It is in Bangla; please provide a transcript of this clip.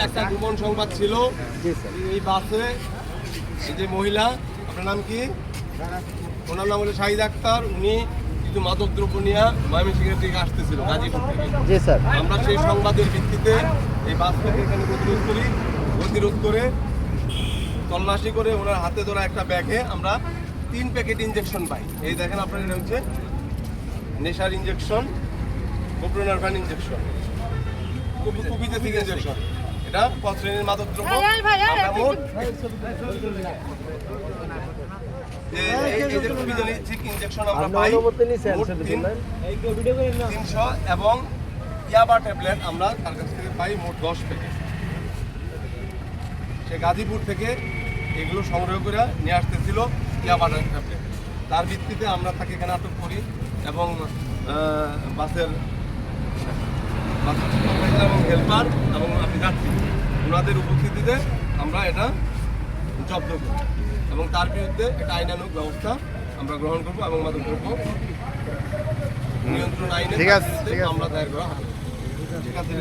একটা গোপন সংবাদ ছিল এই বাসে এই যে মহিলা, আপনার নাম কি? ওনার নাম হলো শাহিদ আক্তার। উনি কিছু মাদক দ্রব্য নিয়ে ময়মনসিংহের দিকে আসতেছিল গাজীপুর থেকে। জি স্যার। আমরা সেই সংবাদের ভিত্তিতে এই বাসটাকে এখানে গতিরোধ করে তল্লাশি করে ওনার হাতে ধরা একটা ব্যাগে আমরা 3 প্যাকেট ইঞ্জেকশন পাই। এই দেখেন আপনার, এটা হচ্ছে নেশার ইঞ্জেকশন, কোপ্রোনারভান ইঞ্জেকশন, কুপিতে ইঞ্জেকশন। এটা 5 শ্রেণীর মাদক দ্রব্য। আমরা মোট ইঞ্জেকশন আমরা পাই 300 এবং ইয়াবা ট্যাবলেট আমরা তার কাছ থেকে পাই মোট 10 প্যাকেট। সে গাজীপুর থেকে এগুলো সংগ্রহ করে নিয়ে আসতেছিল ইয়াবা ট্যাবলেট। তার ভিত্তিতে আমরা তাকে এখানে আটক করি এবং বাসের এবং হেল্পার এবং যাত্রী ওনাদের উপস্থিতিতে আমরা এটা জব্দ করি এবং তার বিরুদ্ধে একটা আইনানুগ ব্যবস্থা আমরা গ্রহণ করবো এবং মাদকদ্রব্য নিয়ন্ত্রণ আইনে আমরা দায়ের করা হবে। ঠিক আছে।